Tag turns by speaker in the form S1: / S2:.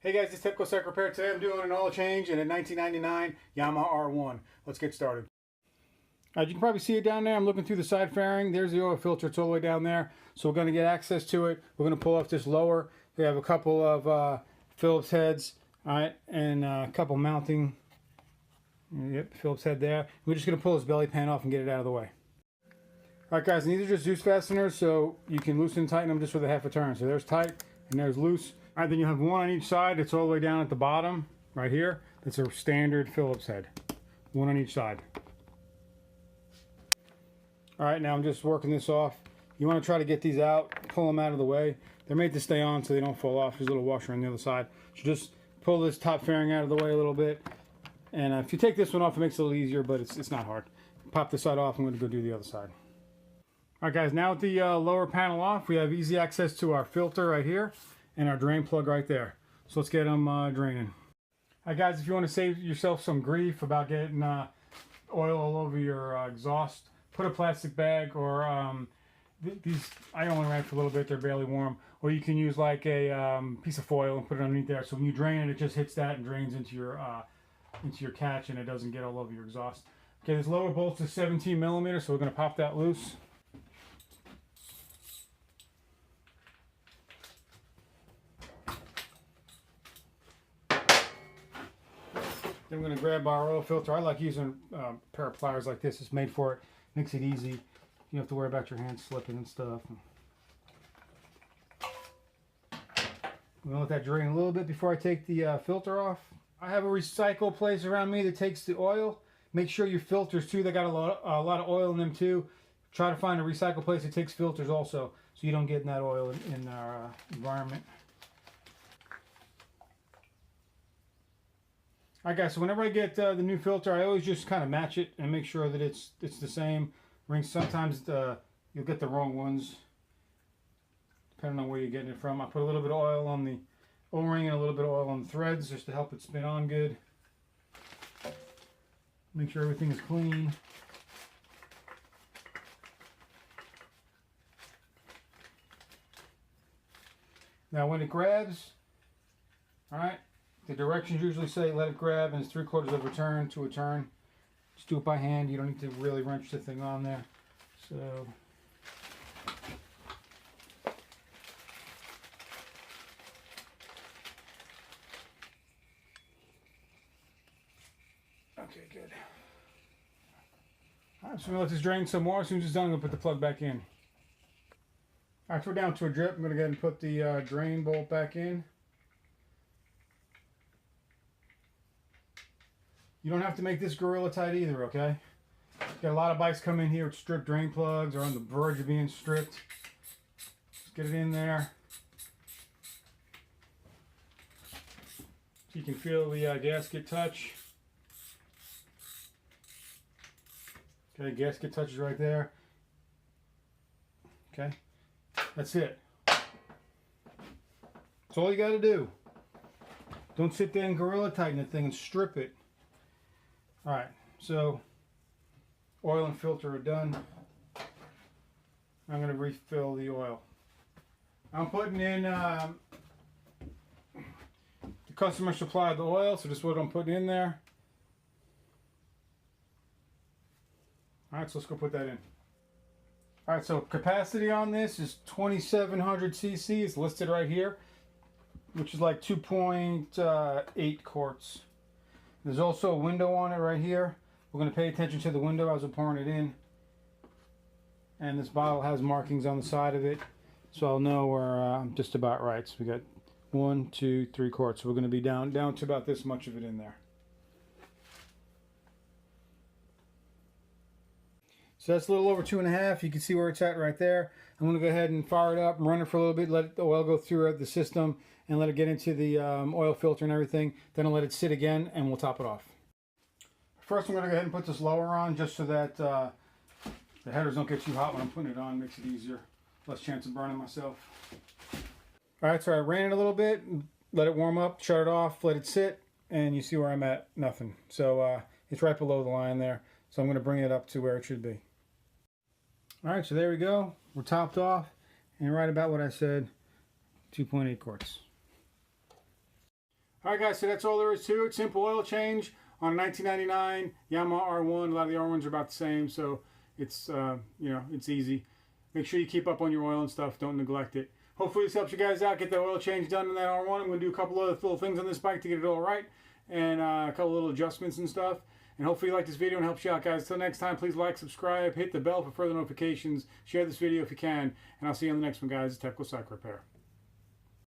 S1: Hey guys, it's Typical Cycle Repair. Today I'm doing an oil change in a 1999 Yamaha R1. Let's get started. As you can probably see it down there, I'm looking through the side fairing. There's the oil filter. It's all the way down there. So we're going to get access to it. We're going to pull off this lower. We have a couple of Phillips heads, all right, and a couple mounting. Yep, Phillips head there. We're just going to pull this belly pan off and get it out of the way. All right, guys, and these are just Zeus fasteners, so you can loosen and tighten them just with a half a turn. So there's tight and there's loose. All right, then you have one on each side. It's all the way down at the bottom, right here. That's a standard Phillips head. One on each side. All right, now I'm just working this off. You want to try to get these out, pull them out of the way. They're made to stay on so they don't fall off. There's a little washer on the other side. So just pull this top fairing out of the way a little bit. And if you take this one off, it makes it a little easier, but it's not hard. Pop this side off. I'm going to go do the other side. All right, guys, now with the lower panel off, we have easy access to our filter right here and our drain plug right there. So let's get them draining. All right, guys, if you want to save yourself some grief about getting oil all over your exhaust, put a plastic bag or these, I only ran for a little bit, they're barely warm. Or you can use like a piece of foil and put it underneath there. So when you drain it, it just hits that and drains into your catch and it doesn't get all over your exhaust. Okay, this lower bolt's is 17 millimeters, so we're going to pop that loose. Then we're going to grab our oil filter. I like using a pair of pliers like this. It's made for it. Makes it easy. You don't have to worry about your hands slipping and stuff. I'm going to let that drain a little bit before I take the filter off. I have a recycle place around me that takes the oil. Make sure your filters too, they got a lot of oil in them too. Try to find a recycle place that takes filters also, so you don't get in that oil in our environment. Alright guys, so whenever I get the new filter, I always just kind of match it and make sure that it's the same rings. Sometimes you'll get the wrong ones, depending on where you're getting it from. I put a little bit of oil on the O-ring and a little bit of oil on the threads just to help it spin on good. Make sure everything is clean. Now when it grabs, alright, the directions usually say let it grab and it's 3/4 of a turn to a turn. Just do it by hand. You don't need to really wrench the thing on there. So okay, good. Alright, so I'm gonna let this drain some more. As soon as it's done, I'm gonna put the plug back in. Alright, so we're down to a drip. I'm gonna go ahead and put the drain bolt back in. You don't have to make this Gorilla tight either, okay? Got a lot of bikes come in here with stripped drain plugs or on the verge of being stripped. Just get it in there. So you can feel the gasket touch. Okay, gasket touches right there. Okay, that's it. That's all you got to do. Don't sit there and Gorilla tighten the thing and strip it. Alright, so oil and filter are done. I'm going to refill the oil. I'm putting in the customer supplied the oil, so this is what I'm putting in there. Alright, so let's go put that in. Alright, so capacity on this is 2,700 cc. It's listed right here, which is like 2.8 quarts. There's also a window on it right here. We're going to pay attention to the window as we're pouring it in. And this bottle has markings on the side of it, so I'll know we're just about right. So we got 1, 2, 3 quarts. So we're going to be down to about this much of it in there. So that's a little over 2.5. You can see where it's at right there. I'm going to go ahead and fire it up and run it for a little bit, let the oil go through the system and let it get into the oil filter and everything. Then I'll let it sit again and we'll top it off. First I'm going to go ahead and put this lower on just so that the headers don't get too hot when I'm putting it on. Makes it easier. Less chance of burning myself. Alright, so I ran it a little bit, let it warm up, shut it off, let it sit, and you see where I'm at, nothing. So it's right below the line there. So I'm going to bring it up to where it should be. Alright, so there we go. We're topped off and right about what I said, 2.8 quarts. Alright guys, so that's all there is to it. Simple oil change on a 1999 Yamaha R1. A lot of the R1s are about the same, so it's you know, it's easy. Make sure you keep up on your oil and stuff. Don't neglect it. Hopefully this helps you guys out. Get that oil change done in that R1. I'm going to do a couple other little things on this bike to get it all right. And a couple little adjustments and stuff. And hopefully you like this video and helps you out, guys. Till next time, please like, subscribe, hit the bell for further notifications. Share this video if you can. And I'll see you on the next one, guys. Technical Cycle Repair.